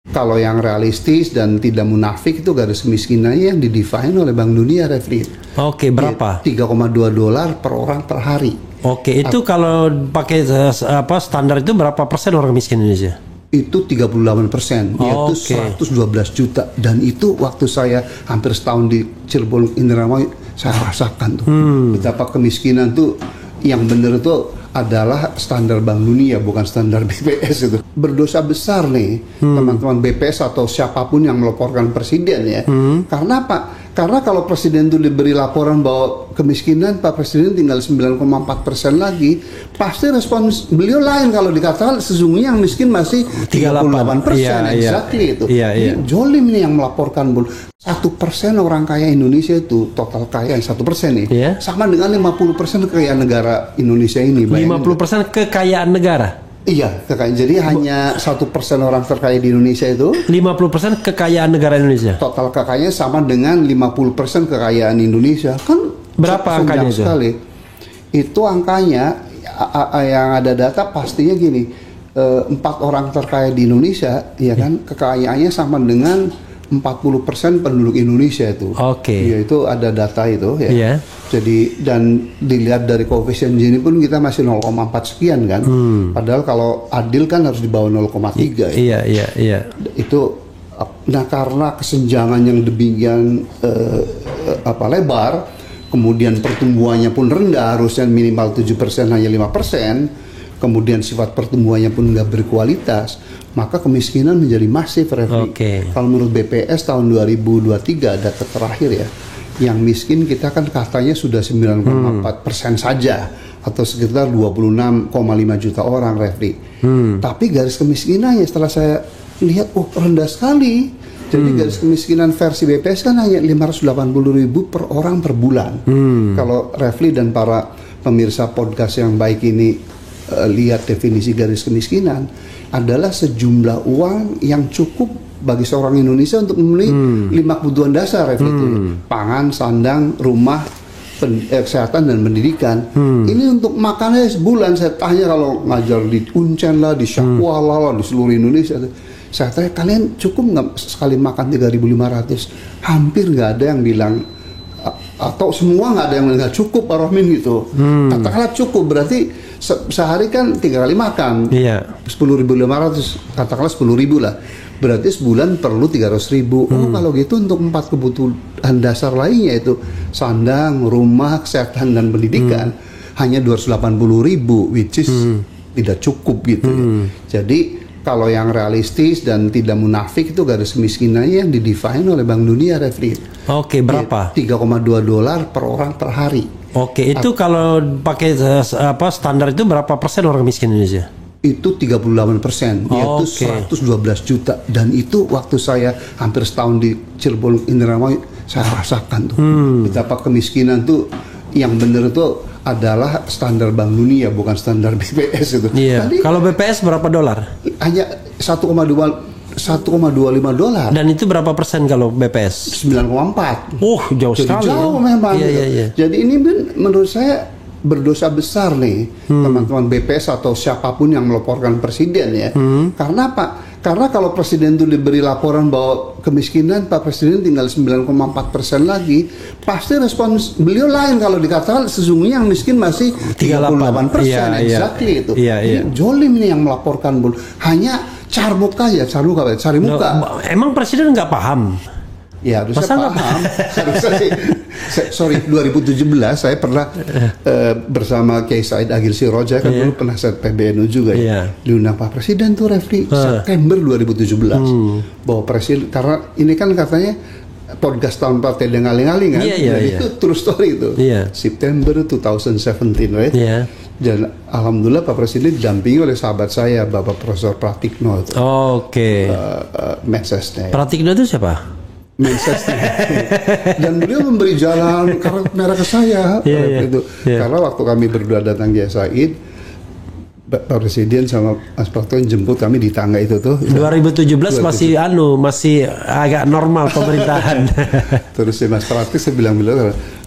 Kalau yang realistis dan tidak munafik itu garis kemiskinannya yang didefine oleh Bank Dunia, Refri. Oke, berapa? $3,2 per orang per hari. Oke, itu kalau pakai standar itu berapa persen orang miskin Indonesia? Itu 38%, yaitu 112 juta. Dan itu waktu saya hampir setahun di Cirebon Indramayu, saya rasakan tuh betapa kemiskinan tuh yang benar itu adalah standar Bank Dunia, bukan standar BPS itu. Berdosa besar nih teman-teman BPS atau siapapun yang melaporkan presiden ya. Karena apa? Karena kalau presiden itu diberi laporan bahwa kemiskinan, Pak Presiden tinggal 9,4% lagi, pasti respons beliau lain kalau dikatakan sesungguhnya yang miskin masih 38%. Exactly itu. Ini jolim nih yang melaporkan, Bun. 1% orang kaya Indonesia itu total kaya 1% nih, sama dengan 50% kekayaan negara Indonesia ini. 50% kekayaan negara. Iya, kekayaan. Jadi hanya 1% orang terkaya di Indonesia itu. 50% kekayaan negara Indonesia. Total kekayaannya sama dengan 50% kekayaan Indonesia. Kan berapa angkanya itu? Sekali. Itu angkanya yang ada data pastinya gini. 4 orang terkaya di Indonesia, ya kan, kekayaannya sama dengan 40% penduduk Indonesia itu. Ya, itu ada data itu ya. Jadi dan dilihat dari koefisien Gini pun kita masih 0,4 sekian kan. Padahal kalau adil kan harus di bawah 0,3. Iya. Itu nah karena kesenjangan yang demikian lebar, kemudian pertumbuhannya pun rendah, harusnya minimal 7% hanya 5%. Kemudian sifat pertumbuhannya pun nggak berkualitas, maka kemiskinan menjadi masif, Refri. Kalau menurut BPS tahun 2023 data terakhir ya, yang miskin kita kan katanya sudah 9,4% saja, atau sekitar 26,5 juta orang, Refri. Tapi garis kemiskinannya setelah saya lihat, rendah sekali. Jadi garis kemiskinan versi BPS kan hanya 580.000 per orang per bulan. Kalau Refli dan para pemirsa podcast yang baik ini lihat definisi garis kemiskinan adalah sejumlah uang yang cukup bagi seorang Indonesia untuk memenuhi 5 kebutuhan dasar, pangan, sandang, rumah, kesehatan dan pendidikan. Ini untuk makannya sebulan. Saya tanya kalau ngajar di Uncen lah, di Syakwala lah, di seluruh Indonesia, saya tanya kalian cukup nggak sekali makan 3.500? Hampir nggak ada yang bilang, atau semua nggak ada yang bilang cukup, Pak Rohmin gitu. Katakanlah cukup berarti sehari kan 3 kali makan, 10.500, katakanlah 10.000 lah, berarti sebulan perlu 300.000. Kalau gitu untuk 4 kebutuhan dasar lainnya itu sandang, rumah, kesehatan dan pendidikan hanya 280.000, which is tidak cukup gitu. Jadi kalau yang realistis dan tidak munafik itu garis kemiskinannya yang didefine oleh Bank Dunia, Refri. Berapa? $3,2 per orang per hari. Itu kalau pakai standar itu berapa persen orang miskin Indonesia? Itu 38%, yaitu 112 juta. Dan itu waktu saya hampir setahun di Cirebon Indramayu, saya rasakan tuh betapa kemiskinan tuh yang benar itu adalah standar Bank Dunia, bukan standar BPS itu. Kalau BPS berapa dolar? Hanya $1,25. Dan itu berapa persen kalau BPS? 9,4. Jauh sekali. Jauh memang. Jadi ini menurut saya berdosa besar nih teman-teman BPS atau siapapun yang melaporkan presiden ya. Karena apa? Karena kalau presiden itu diberi laporan bahwa kemiskinan, Pak Presiden tinggal 9,4% lagi, pasti respons beliau lain kalau dikatakan sesungguhnya yang miskin masih 38%. Exactly itu. Ini jolim nih yang melaporkan, Bun. Hanya cari muka. Emang presiden nggak paham? Ya harusnya paham. Sorry, 2017 saya pernah bersama Kiai Said Agil Siroja, kan dulu penasihat PBNU juga diundang Pak Presiden tuh, Refri, September 2017 bahwa Presiden, karena ini kan katanya podcast tahun partai dengaling-aling kan, itu true story itu, September 2017, right? Dan alhamdulillah Pak Presiden didampingi oleh sahabat saya, Bapak Profesor Pratikno itu. Mensesnek. Pratikno itu siapa? Mensesnek. Dan beliau memberi jalan karena merah ke saya itu. Karena waktu kami berdua datang Kiai Said, Pak Presiden sama Mas Pratikno jemput kami di tangga itu tuh. 2017 masih agak normal pemerintahan. Terus si Mas Pratikno saya bilang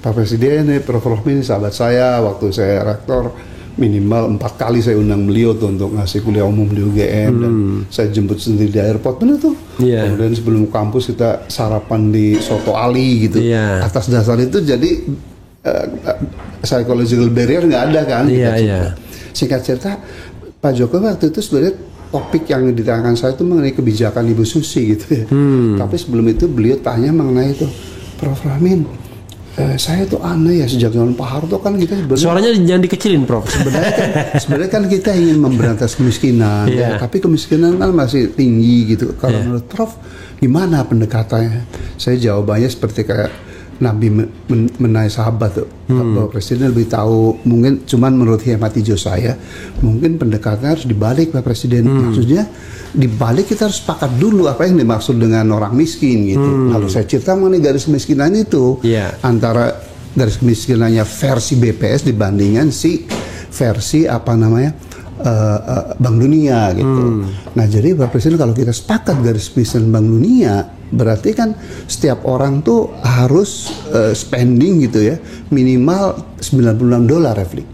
Pak Presiden, Prof. Rohmin sahabat saya waktu saya rektor, minimal 4 kali saya undang beliau tuh untuk ngasih kuliah umum di UGM dan saya jemput sendiri di airport bener tuh. Iya. Kemudian sebelum kampus kita sarapan di Soto Ali gitu. Iya. Atas dasar itu jadi psychological barrier nggak ada kan. Iya, Kita iya. Singkat cerita Pak Jokowi waktu itu sebenarnya topik yang ditayangkan saya itu mengenai kebijakan Ibu Susi gitu ya. Tapi sebelum itu beliau tanya mengenai itu, Prof. Rahmin, saya tuh aneh ya sejak zaman Pak Harto kan kita sebenarnya Suaranya jangan dikecilin, Prof. sebenarnya kan kita ingin memberantas kemiskinan, Iya. ya, tapi kemiskinan kan masih tinggi gitu. Kalau menurut Prof, gimana pendekatannya? Saya jawabannya seperti kayak Nabi menaik sahabat tuh, bahwa Presiden lebih tahu. Mungkin cuman menurut hemat hijau saya, mungkin pendekatannya harus dibalik Pak Presiden. Maksudnya dibalik kita harus sepakat dulu apa yang dimaksud dengan orang miskin gitu. Lalu saya cerita mengenai garis kemiskinan itu antara garis kemiskinannya versi BPS dibandingkan versi apa namanya Bank Dunia gitu. Nah jadi Pak Presiden kalau kita sepakat garis kemiskinan Bank Dunia, berarti kan setiap orang tuh harus spending gitu ya minimal $96 Refli.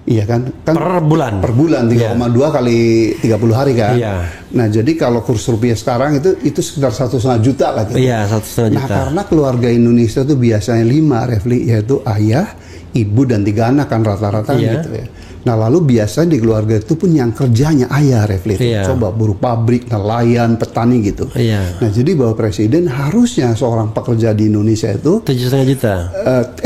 Iya kan? Per bulan. Per bulan 3,2 kali 30 hari kan. Iya. Nah jadi kalau kurs rupiah sekarang itu sekitar 1,5 juta lah gitu. Iya, 1,5 juta. Nah karena keluarga Indonesia tuh biasanya 5 Refli, yaitu ayah, ibu dan 3 anak kan rata-rata gitu ya. Nah lalu biasanya di keluarga itu pun yang kerjanya ayah Refli. Coba buruh pabrik, nelayan, petani gitu. Nah jadi Bapak Presiden harusnya seorang pekerja di Indonesia itu 7,5 juta.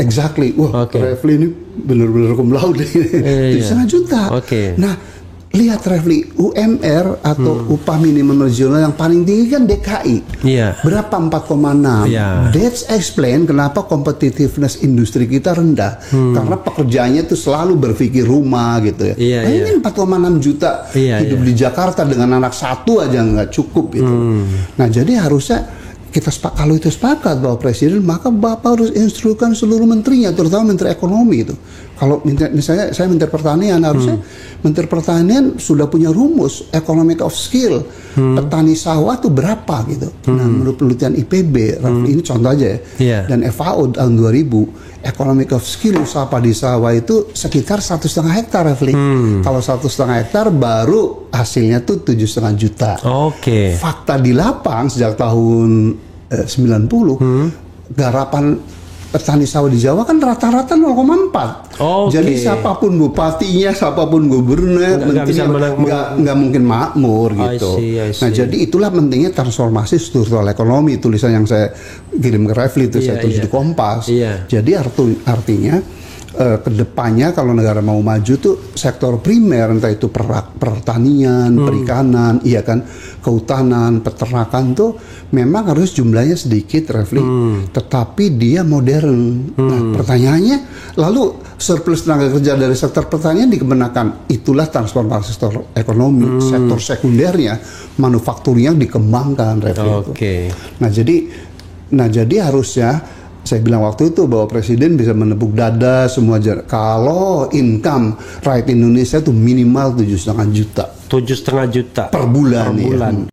Exactly. Wah Refli ini benar-benar cum laude 7,5 juta. Nah lihat Refli, UMR atau upah minimum regional yang paling tinggi kan DKI. Berapa? 4,6. That's explain kenapa competitiveness industri kita rendah. Karena pekerjaannya itu selalu berpikir rumah gitu ya. Ini 4,6 juta hidup di Jakarta dengan anak satu aja nggak cukup gitu. Nah jadi harusnya kalau itu sepakat Bapak Presiden, maka Bapak harus instruksikan seluruh menterinya, terutama Menteri Ekonomi itu. Kalau misalnya saya Menteri Pertanian, harusnya Menteri Pertanian sudah punya rumus economic of skill. Petani sawah itu berapa gitu. Nah, menurut penelitian IPB, ini contoh aja ya. Dan FAO tahun 2000, economic of skill usaha padi sawah itu sekitar 1,5 hektar, Refli. Kalau 1,5 hektar baru hasilnya tuh 7,5 juta. Fakta di lapang sejak tahun 90, garapan petani sawah di Jawa kan rata-rata 0,4. Jadi siapapun bupatinya, siapapun gubernur, nggak mungkin makmur gitu. Nah jadi itulah pentingnya transformasi struktural ekonomi. Tulisan yang saya kirim ke Refli itu saya tulis di Kompas. Jadi artinya kedepannya kalau negara mau maju tuh sektor primer, entah itu pertanian, perikanan, iya kan, kehutanan, peternakan tuh memang harus jumlahnya sedikit, Refli, tetapi dia modern. Nah, pertanyaannya, lalu surplus tenaga kerja dari sektor pertanian dikemenakan, itulah transformasi sektor ekonomi. Sektor sekundernya, manufakturnya dikembangkan, Refli. Nah jadi harusnya saya bilang waktu itu bahwa Presiden bisa menepuk dada semua kalau income rakyat Indonesia itu minimal 7,5 juta. 7,5 juta per bulan.